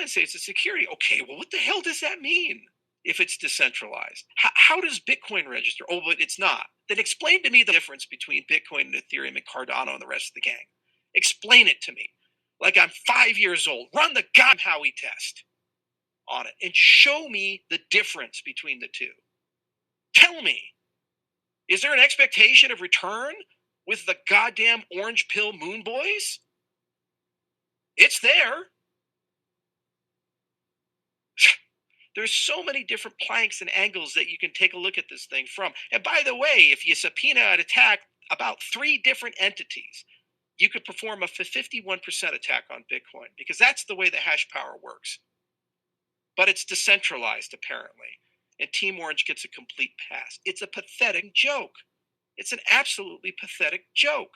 say it's a security. Okay, well, what the hell does that mean if it's decentralized? How does Bitcoin register? Oh, but it's not. Then explain to me the difference between Bitcoin and Ethereum and Cardano and the rest of the gang. Explain it to me. Like I'm 5 years old. Run the God Howie test on it and show me the difference between the two. Tell me. Is there an expectation of return with the goddamn orange pill moon boys? It's there. There's so many different planks and angles that you can take a look at this thing from. And by the way, if you subpoena an attack about 3 different entities, you could perform a 51% attack on Bitcoin because that's the way the hash power works. But it's decentralized, apparently. And Team Orange gets a complete pass. It's a pathetic joke. It's an absolutely pathetic joke.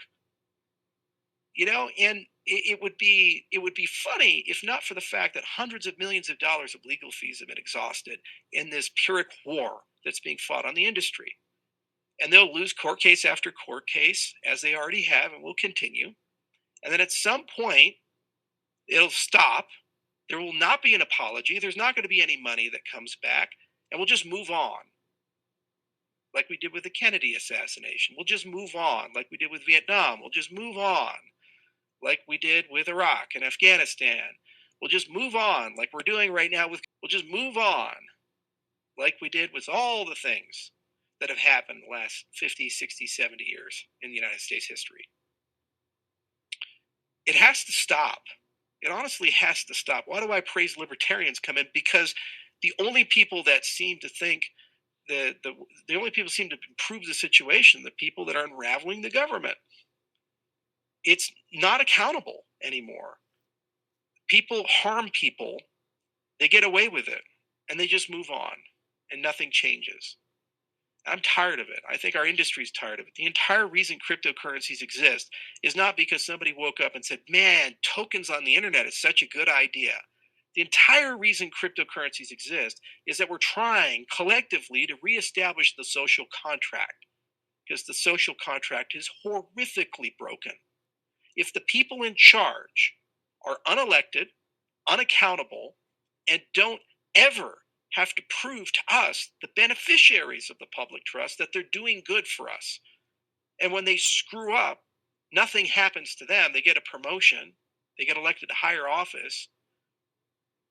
And it would be funny if not for the fact that hundreds of millions of dollars of legal fees have been exhausted in this Pyrrhic war that's being fought on the industry. And they'll lose court case after court case, as they already have and will continue. And then at some point, it'll stop. There will not be an apology. There's not going to be any money that comes back. And we'll just move on. Like we did with the Kennedy assassination. We'll just move on. Like we did with Vietnam. We'll just move on. Like we did with Iraq and Afghanistan. We'll just move on. Like we're doing right now we'll just move on. Like we did with all the things that have happened the last 50, 60, 70 years in the United States history. It has to stop. It honestly has to stop. Why do I praise libertarians come in? Because the only people that seem to think the only people seem to improve the situation, the people that are unraveling the government. It's not accountable anymore. People harm people, they get away with it, and they just move on, and nothing changes. I'm tired of it. I think our industry's tired of it. The entire reason cryptocurrencies exist is not because somebody woke up and said, man, tokens on the internet is such a good idea. The entire reason cryptocurrencies exist is that we're trying collectively to reestablish the social contract, because the social contract is horrifically broken. If the people in charge are unelected, unaccountable, and don't ever have to prove to us, the beneficiaries of the public trust, that they're doing good for us. And when they screw up, nothing happens to them. They get a promotion, they get elected to higher office,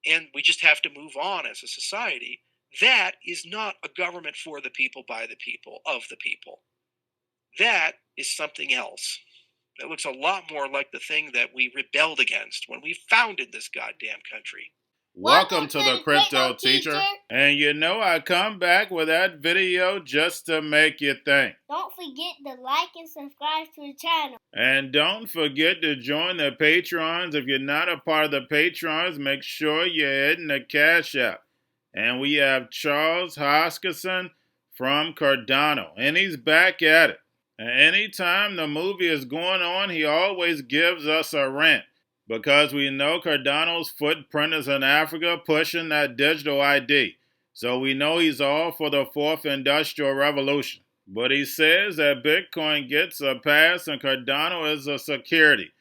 and we just have to move on as a society. That is not a government for the people, by the people, of the people. That is something else. That looks a lot more like the thing that we rebelled against when we founded this goddamn country. Welcome to the Crypto Teacher. And I come back with that video just to make you think. Don't forget to like and subscribe to the channel. And don't forget to join the Patrons. If you're not a part of the Patrons, make sure you're hitting the Cash App. And we have Charles Hoskinson from Cardano, and he's back at it. And anytime the movie is going on, he always gives us a rant. Because we know Cardano's footprint is in Africa pushing that digital ID. So we know he's all for the 4th Industrial Revolution. But he says that Bitcoin gets a pass and Cardano is a security.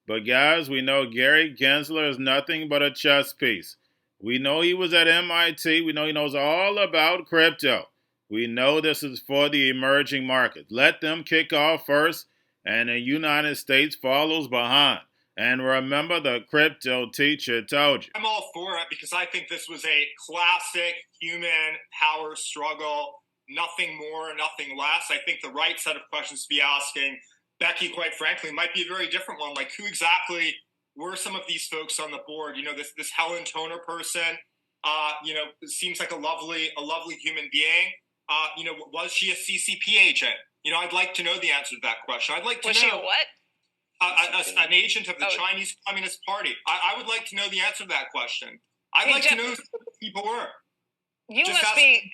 But guys, we know Gary Gensler is nothing but a chess piece. We know he was at MIT. We know he knows all about crypto. We know this is for the emerging markets. Let them kick off first, and the United States follows behind. And remember, the Crypto Teacher told you. I'm all for it because I think this was a classic human power struggle. Nothing more, nothing less. I think the right set of questions to be asking, Becky, quite frankly, might be a very different one. Like, who exactly were some of these folks on the board? This Helen Toner person, seems like a lovely human being. Was she a CCP agent? I'd like to know the answer to that question. I'd like to know. Was she a what? An agent of the Chinese Communist Party. I would like to know the answer to that question. I'd like to know who those people were. You must be,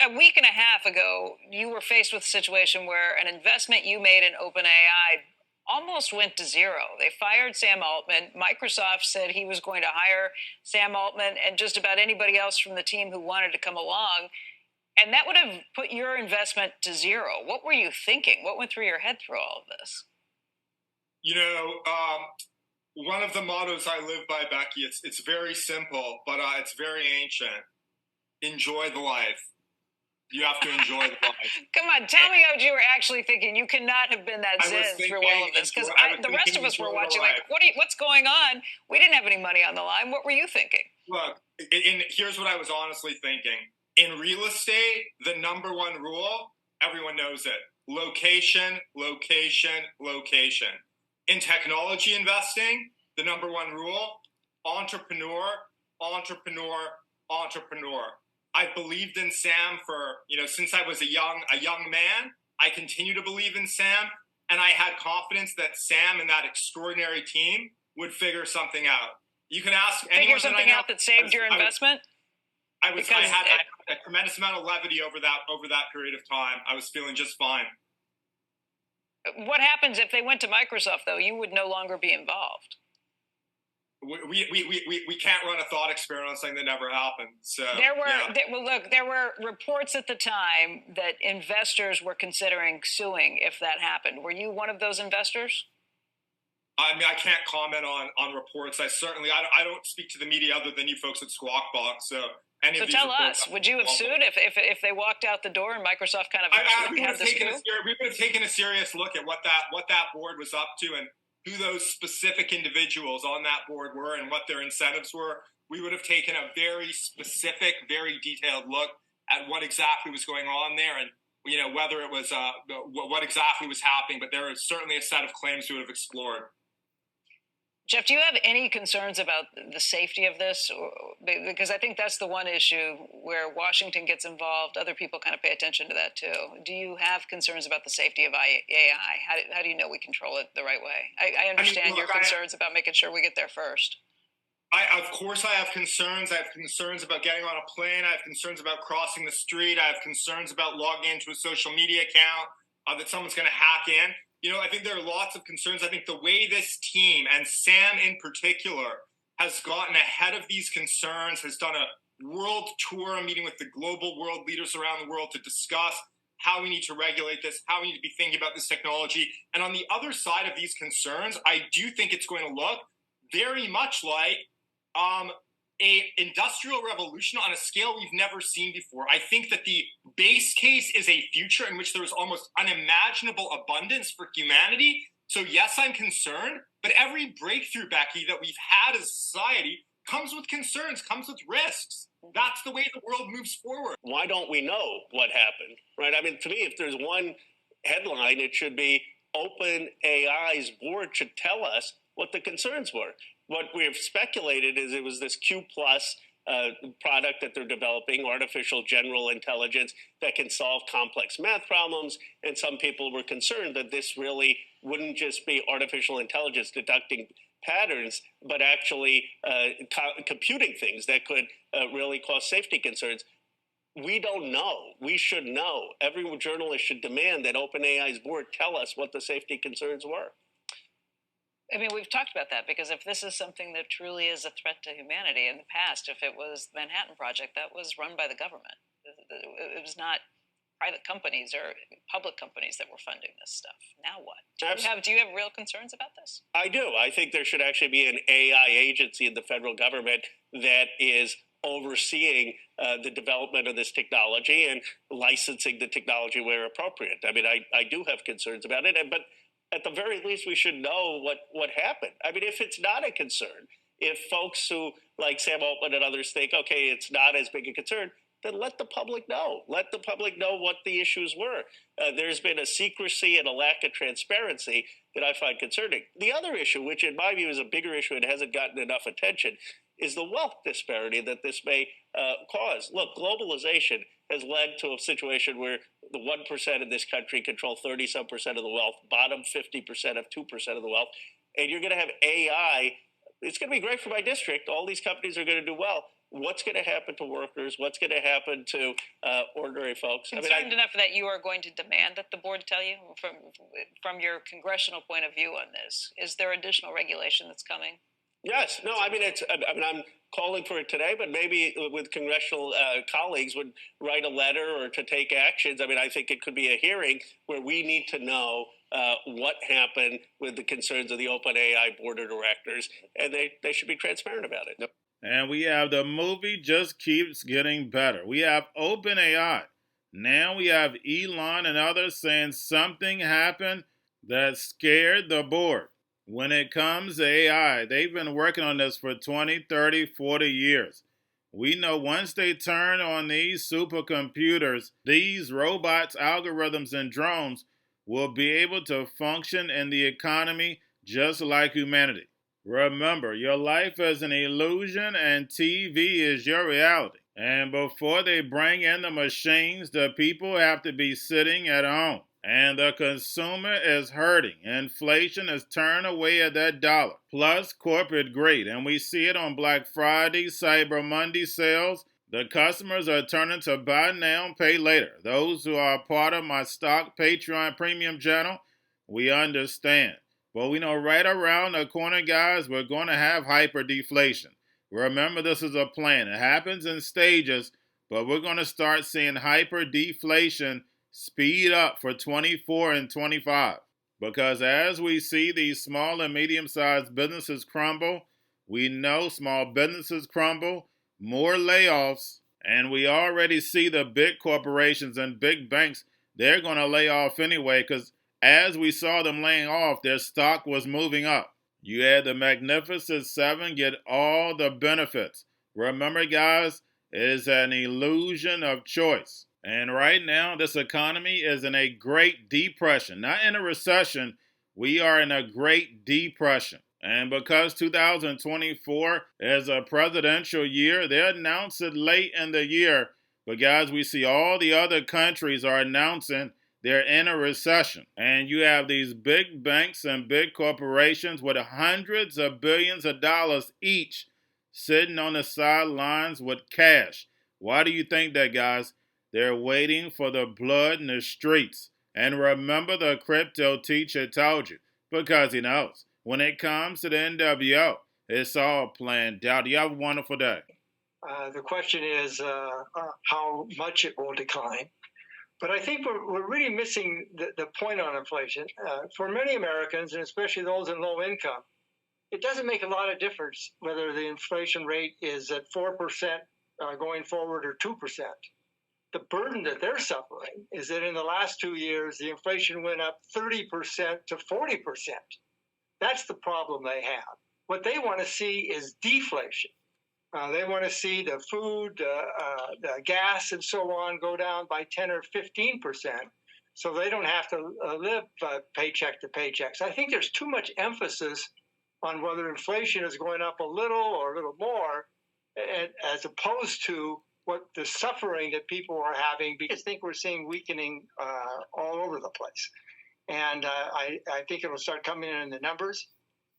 a week and a half ago, you were faced with a situation where an investment you made in OpenAI almost went to zero. They fired Sam Altman. Microsoft said he was going to hire Sam Altman and just about anybody else from the team who wanted to come along. And that would have put your investment to zero. What were you thinking? What went through your head through all of this? one of the mottos I live by, Becky, it's very simple, but it's very ancient. Enjoy the life. You have to enjoy the life. Come on, tell me what you were actually thinking. You cannot have been that zen through all of this, because the rest of us were watching like, what's going on? We didn't have any money on the line. What were you thinking? Look, here's what I was honestly thinking. In real estate, the number one rule, everyone knows it. Location, location, location. In technology investing, the number one rule, entrepreneur, entrepreneur, entrepreneur. I've believed in Sam for, since I was a young man. I continue to believe in Sam, and I had confidence that Sam and that extraordinary team would figure something out. You can ask anyone. Figure something out that saved your investment? I had a tremendous amount of levity over that period of time. I was feeling just fine. What happens if they went to Microsoft, though? You would no longer be involved. We can't run a thought experiment on something that never happened. So there were reports at the time that investors were considering suing if that happened. Were you one of those investors? I mean, I can't comment on reports. I don't speak to the media other than you folks at Squawk Box. So tell us, would you have sued if they walked out the door and Microsoft kind of had this coup? We would have taken a serious look at what that board was up to and who those specific individuals on that board were and what their incentives were. We would have taken a very specific, very detailed look at what exactly was going on there and, whether it was what exactly was happening. But there is certainly a set of claims we would have explored. Jeff, do you have any concerns about the safety of this? Because I think that's the one issue where Washington gets involved. Other people kind of pay attention to that too. Do you have concerns about the safety of AI? How do you know we control it the right way? I understand your concerns about making sure we get there first. Of course I have concerns. I have concerns about getting on a plane. I have concerns about crossing the street. I have concerns about logging into a social media account that someone's going to hack in. I think there are lots of concerns. I think the way this team, and Sam in particular, has gotten ahead of these concerns, has done a world tour, meeting with the global world leaders around the world to discuss how we need to regulate this, how we need to be thinking about this technology. And on the other side of these concerns, I do think it's going to look very much like a industrial revolution on a scale we've never seen before. I think that the base case is a future in which there is almost unimaginable abundance for humanity. So yes, I'm concerned, but every breakthrough, Becky, that we've had as a society comes with concerns, comes with risks. That's the way the world moves forward. Why don't we know what happened, right? I mean, to me, if there's one headline, it should be OpenAI's board should tell us what the concerns were. What we've speculated is it was this Q plus product that they're developing, artificial general intelligence that can solve complex math problems. And some people were concerned that this really wouldn't just be artificial intelligence deducting patterns, but actually computing things that could really cause safety concerns. We don't know. We should know. Every journalist should demand that OpenAI's board tell us what the safety concerns were. I mean, we've talked about that because if this is something that truly is a threat to humanity, in the past, if it was the Manhattan Project, that was run by the government. It was not private companies or public companies that were funding this stuff. Now what? Do you have real concerns about this? I do. I think there should actually be an AI agency in the federal government that is overseeing the development of this technology and licensing the technology where appropriate. I mean, I do have concerns about it, but at the very least, we should know what happened. I mean, if it's not a concern, if folks who, like Sam Altman and others, think, okay, it's not as big a concern, then let the public know. Let the public know what the issues were. There's been a secrecy and a lack of transparency that I find concerning. The other issue, which in my view is a bigger issue and hasn't gotten enough attention, is the wealth disparity that this may cause. Look, globalization has led to a situation where the 1% in this country control 30-some% of the wealth, bottom 50% of 2% of the wealth, and you're going to have AI. It's going to be great for my district. All these companies are going to do well. What's going to happen to workers? What's going to happen to ordinary folks? Concerned enough that you are going to demand that the board tell you from your congressional point of view on this? Is there additional regulation that's coming? Yes. No, I mean, I'm calling for it today, but maybe with congressional colleagues would write a letter or to take actions. I mean, I think it could be a hearing where we need to know what happened with the concerns of the OpenAI board of directors, and they should be transparent about it. Yep. And we have the movie just keeps getting better. We have OpenAI. Now we have Elon and others saying something happened that scared the board. When it comes to AI, they've been working on this for 20, 30, 40 years. We know once they turn on these supercomputers, these robots, algorithms, and drones will be able to function in the economy just like humanity. Remember, your life is an illusion and TV is your reality. And before they bring in the machines, the people have to be sitting at home. And the consumer is hurting. Inflation is turned away at that dollar. Plus corporate greed. And we see it on Black Friday, Cyber Monday sales. The customers are turning to buy now, pay later. Those who are part of my stock Patreon premium channel, we understand. But we know right around the corner, guys, we're going to have hyper-deflation. Remember, this is a plan. It happens in stages, but we're going to start seeing hyper-deflation speed up for 24 and 25. Because as we see these small and medium-sized businesses crumble, we know small businesses crumble, more layoffs, and we already see the big corporations and big banks, they're going to lay off anyway because as we saw them laying off, their stock was moving up. You had the Magnificent Seven get all the benefits. Remember, guys, it is an illusion of choice. And right now, this economy is in a great depression. Not in a recession, we are in a great depression. And because 2024 is a presidential year, they announced it late in the year. But guys, we see all the other countries are announcing they're in a recession. And you have these big banks and big corporations with hundreds of billions of dollars each sitting on the sidelines with cash. Why do you think that, guys? They're waiting for the blood in the streets. And remember, the crypto teacher told you, because he knows. When it comes to the NWO, it's all planned out. You have a wonderful day. The question is how much it will decline. But I think we're really missing the point on inflation. For many Americans, and especially those in low income, it doesn't make a lot of difference whether the inflation rate is at 4% going forward or 2%. The burden that they're suffering is that in the last 2 years, the inflation went up 30% to 40%. That's the problem they have. What they want to see is deflation. They want to see the food, the gas, and so on go down by 10 or 15%, so they don't have to live paycheck to paycheck. So I think there's too much emphasis on whether inflation is going up a little or a little more, as opposed to what the suffering that people are having. Because I think we're seeing weakening all over the place. And I think it'll start coming in the numbers.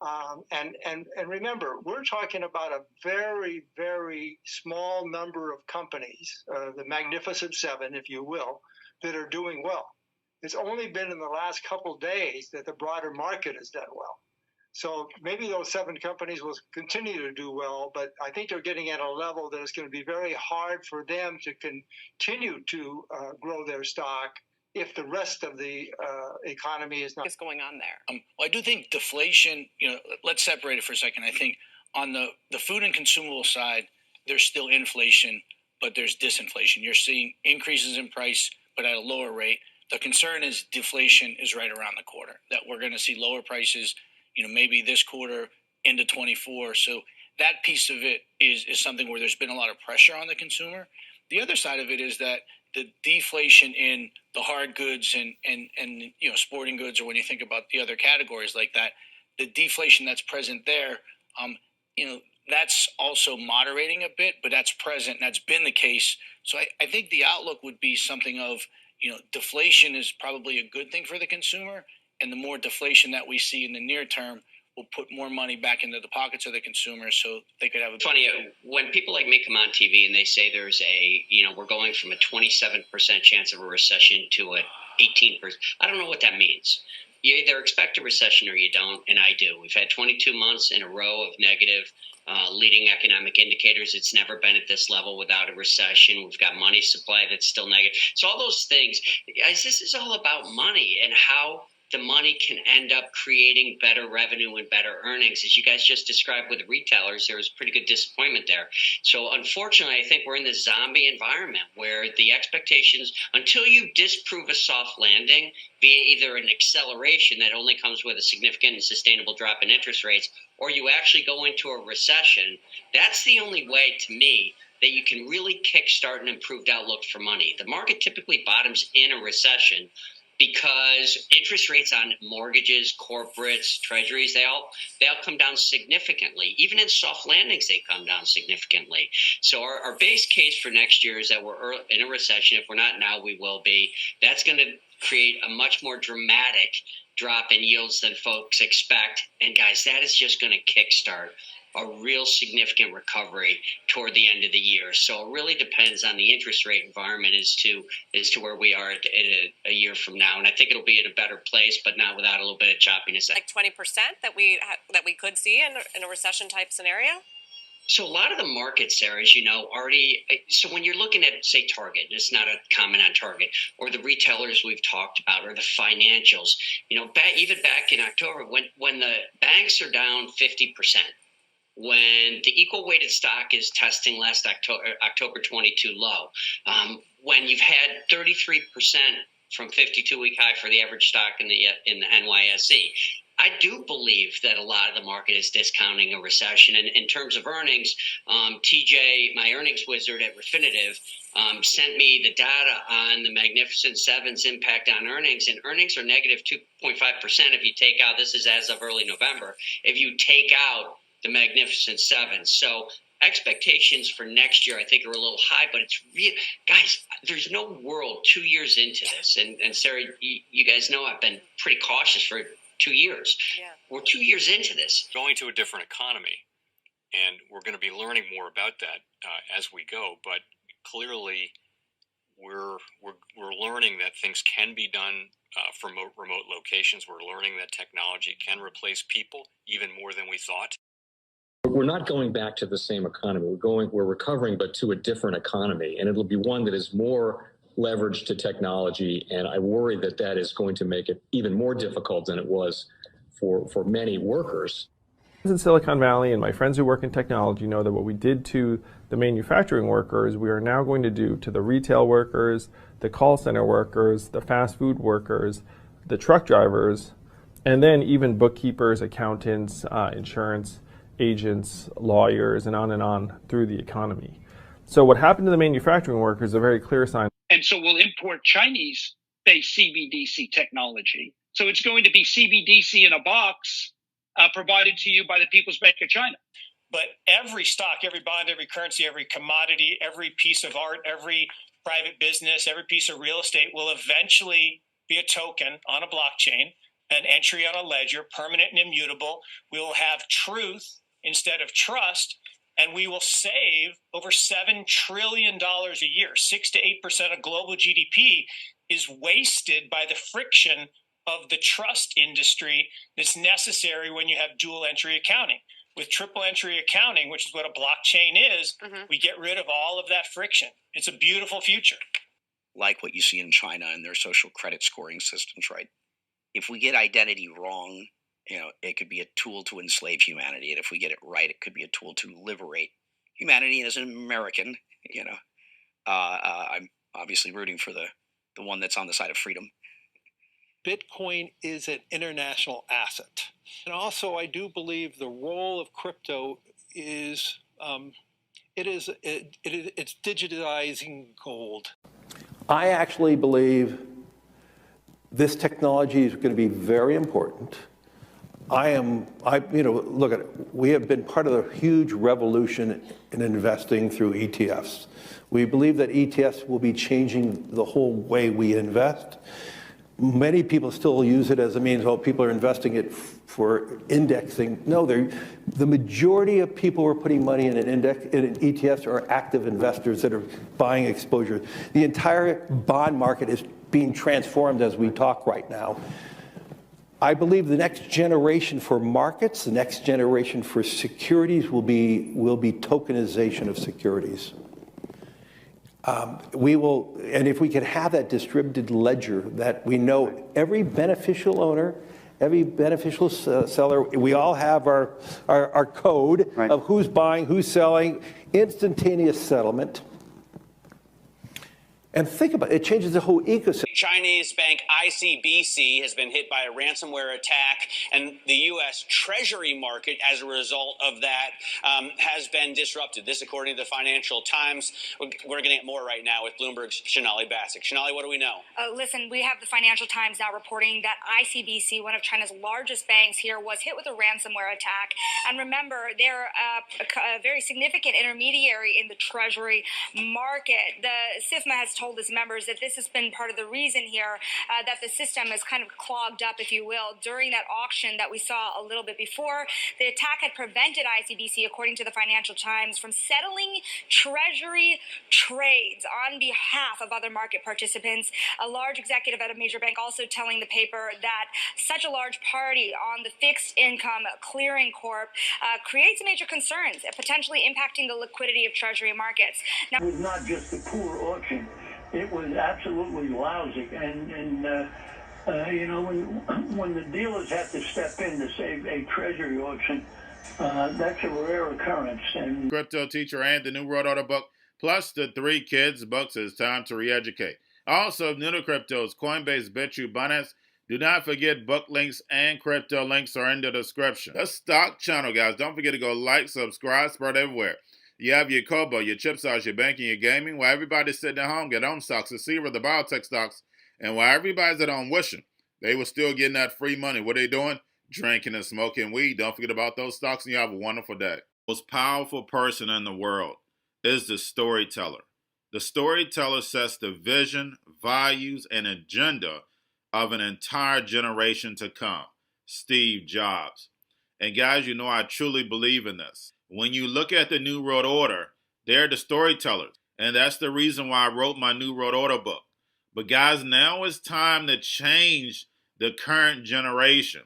And remember, we're talking about a very, very small number of companies, the Magnificent Seven, if you will, that are doing well. It's only been in the last couple of days that the broader market has done well. So maybe those 7 companies will continue to do well, but I think they're getting at a level that it's going to be very hard for them to continue to grow their stock if the rest of the economy is not. What's going on there? Well, I do think deflation, let's separate it for a second. I think on the food and consumable side, there's still inflation, but there's disinflation. You're seeing increases in price, but at a lower rate. The concern is deflation is right around the corner, that we're going to see lower prices, maybe this quarter into 24. So that piece of it is something where there's been a lot of pressure on the consumer. The other side of it is that the deflation in the hard goods and sporting goods, or when you think about the other categories like that, the deflation that's present there, that's also moderating a bit, but that's present and that's been the case. So I think the outlook would be something of, deflation is probably a good thing for the consumer, and the more deflation that we see in the near term will put more money back into the pockets of the consumer so they could have a... Funny, when people like me come on TV and they say there's we're going from a 27% chance of a recession to an 18%, I don't know what that means. You either expect a recession or you don't, and I do. We've had 22 months in a row of negative leading economic indicators. It's never been at this level without a recession. We've got money supply that's still negative. So all those things, guys, this is all about money and how the money can end up creating better revenue and better earnings. As you guys just described with the retailers, there was pretty good disappointment there. So unfortunately, I think we're in this zombie environment where the expectations, until you disprove a soft landing via either an acceleration that only comes with a significant and sustainable drop in interest rates, or you actually go into a recession, that's the only way, to me, that you can really kickstart an improved outlook for money. The market typically bottoms in a recession because interest rates on mortgages, corporates, treasuries, they all come down significantly. Even in soft landings, they come down significantly. So our base case for next year is that we're in a recession. If we're not now, we will be. That's going to create a much more dramatic drop in yields than folks expect. And guys, that is just going to kickstart a real significant recovery toward the end of the year. So it really depends on the interest rate environment as to where we are a year from now. And I think it'll be in a better place, but not without a little bit of choppiness. Like 20% that we could see in a recession type scenario? So a lot of the markets, Sarah, as you know, already, so when you're looking at, say, Target, and it's not a comment on Target, or the retailers we've talked about, or the financials, even back in October, when the banks are down 50%, when the equal weighted stock is testing last October 22 low, when you've had 33% from 52-week high for the average stock in the NYSE, I do believe that a lot of the market is discounting a recession. And in terms of earnings, TJ, my earnings wizard at Refinitiv, sent me the data on the Magnificent Seven's impact on earnings, and earnings are negative 2.5% if you take out, this is as of early November, if you take out the Magnificent Seven. So expectations for next year, I think, are a little high, but it's real, guys. There's no world 2 years into this, and Sarah, you guys know I've been pretty cautious for 2 years. Yeah. We're 2 years into this. Going to a different economy, and we're going to be learning more about that as we go. But clearly, we're learning that things can be done from remote locations. We're learning that technology can replace people even more than we thought. We're not going back to the same economy. We're recovering, but to a different economy, and it'll be one that is more leveraged to technology. And I worry that is going to make it even more difficult than it was for many workers. In Silicon Valley, and my friends who work in technology know that what we did to the manufacturing workers, we are now going to do to the retail workers, the call center workers, the fast food workers, the truck drivers, and then even bookkeepers, accountants, insurance agents, lawyers, and on through the economy. So what happened to the manufacturing workers is a very clear sign. And so we'll import Chinese-based CBDC technology. So it's going to be CBDC in a box provided to you by the People's Bank of China. But every stock, every bond, every currency, every commodity, every piece of art, every private business, every piece of real estate will eventually be a token on a blockchain, an entry on a ledger, permanent and immutable. We will have truth instead of trust, and we will save over $7 trillion a year. 6 to 8% of global GDP is wasted by the friction of the trust industry that's necessary when you have dual entry accounting. With triple entry accounting, which is what a blockchain is, we get rid of all of that friction. It's a beautiful future. Like what you see in China and their social credit scoring systems, right? If we get identity wrong, it could be a tool to enslave humanity. And if we get it right, it could be a tool to liberate humanity. And as an American, I'm obviously rooting for the one that's on the side of freedom. Bitcoin is an international asset. And also, I do believe the role of crypto is, it's digitizing gold. I actually believe this technology is going to be very important. Look at it. We have been part of the huge revolution in investing through ETFs. We believe that ETFs will be changing the whole way we invest. Many people still use it as a means, people are investing it for indexing. No, the majority of people who are putting money in in ETFs are active investors that are buying exposure. The entire bond market is being transformed as we talk right now. I believe the next generation for markets, the next generation for securities will be tokenization of securities. We will, and if we could have that distributed ledger that we know every beneficial owner, every beneficial seller, we all have our code of who's buying, who's selling, instantaneous settlement. And think about it, it changes the whole ecosystem. Chinese bank ICBC has been hit by a ransomware attack, and the U.S. Treasury market, as a result of that, has been disrupted. This, according to the Financial Times. We're getting more right now with Bloomberg's Shonali Bassick. Shonali, what do we know? Listen, we have the Financial Times now reporting that ICBC, one of China's largest banks here, was hit with a ransomware attack. And remember, they're a very significant intermediary in the Treasury market. The SIFMA has told its members that this has been part of the reason here that the system is kind of clogged up, if you will, during that auction that we saw a little bit before. The attack had prevented ICBC, according to the Financial Times, from settling Treasury trades on behalf of other market participants. A large executive at a major bank also telling the paper that such a large party on the fixed income clearing corp creates major concerns, potentially impacting the liquidity of Treasury markets. Now, it was not just a poor auction. It was absolutely lousy, and you know, when the dealers have to step in to save a treasury auction, that's a rare occurrence. And Cryptoteacher and the New World Order book, plus the 3 kids books. It's time to re-educate. Also, new to cryptos, Coinbase, Bitrue, Binance. Do not forget book links and crypto links are in the description. The stock channel, guys. Don't forget to go like, subscribe, spread everywhere. You have your Kobo, your chip stocks, your banking, your gaming. While everybody's sitting at home, get on stocks, the Seaver, the biotech stocks. And while everybody's at home wishing, they were still getting that free money. What are they doing? Drinking and smoking weed. Don't forget about those stocks, and you have a wonderful day. The most powerful person in the world is the storyteller. The storyteller sets the vision, values, and agenda of an entire generation to come. Steve Jobs. And guys, you know I truly believe in this. When you look at the New World Order, they're the storytellers. And that's the reason why I wrote my New World Order book. But guys, now it's time to change the current generation.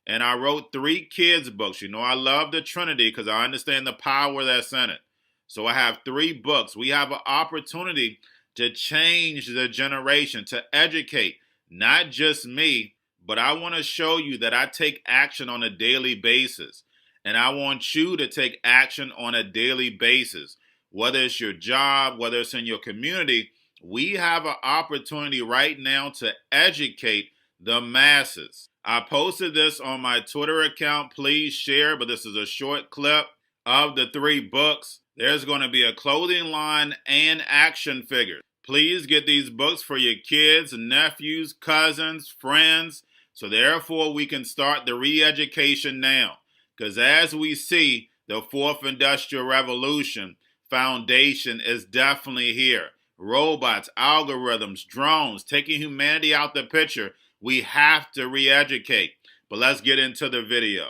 And I wrote 3 kids books. You know, I love the Trinity because I understand the power that's in it. So I have 3 books. We have an opportunity to change the generation, to educate, not just me, but I want to show you that I take action on a daily basis. And I want you to take action on a daily basis. Whether it's your job, whether it's in your community, we have an opportunity right now to educate the masses. I posted this on my Twitter account. Please share, but this is a short clip of the 3 books. There's going to be a clothing line and action figures. Please get these books for your kids, nephews, cousins, friends, so therefore we can start the re-education now. Because as we see, the 4th Industrial Revolution foundation is definitely here. Robots, algorithms, drones, taking humanity out the picture. We have to re-educate. But let's get into the video.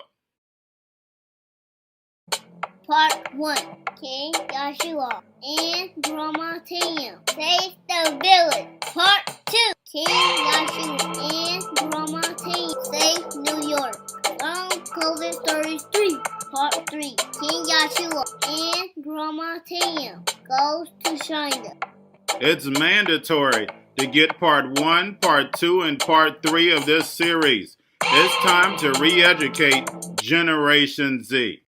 Part 1. King Joshua and Grandma Tam save the village. Part 2. King Joshua and Grandma Tam save New York from COVID-33. Part 3. King Joshua and Grandma Tam goes to China. It's mandatory to get part 1, part 2, and part 3 of this series. It's time to re-educate Generation Z.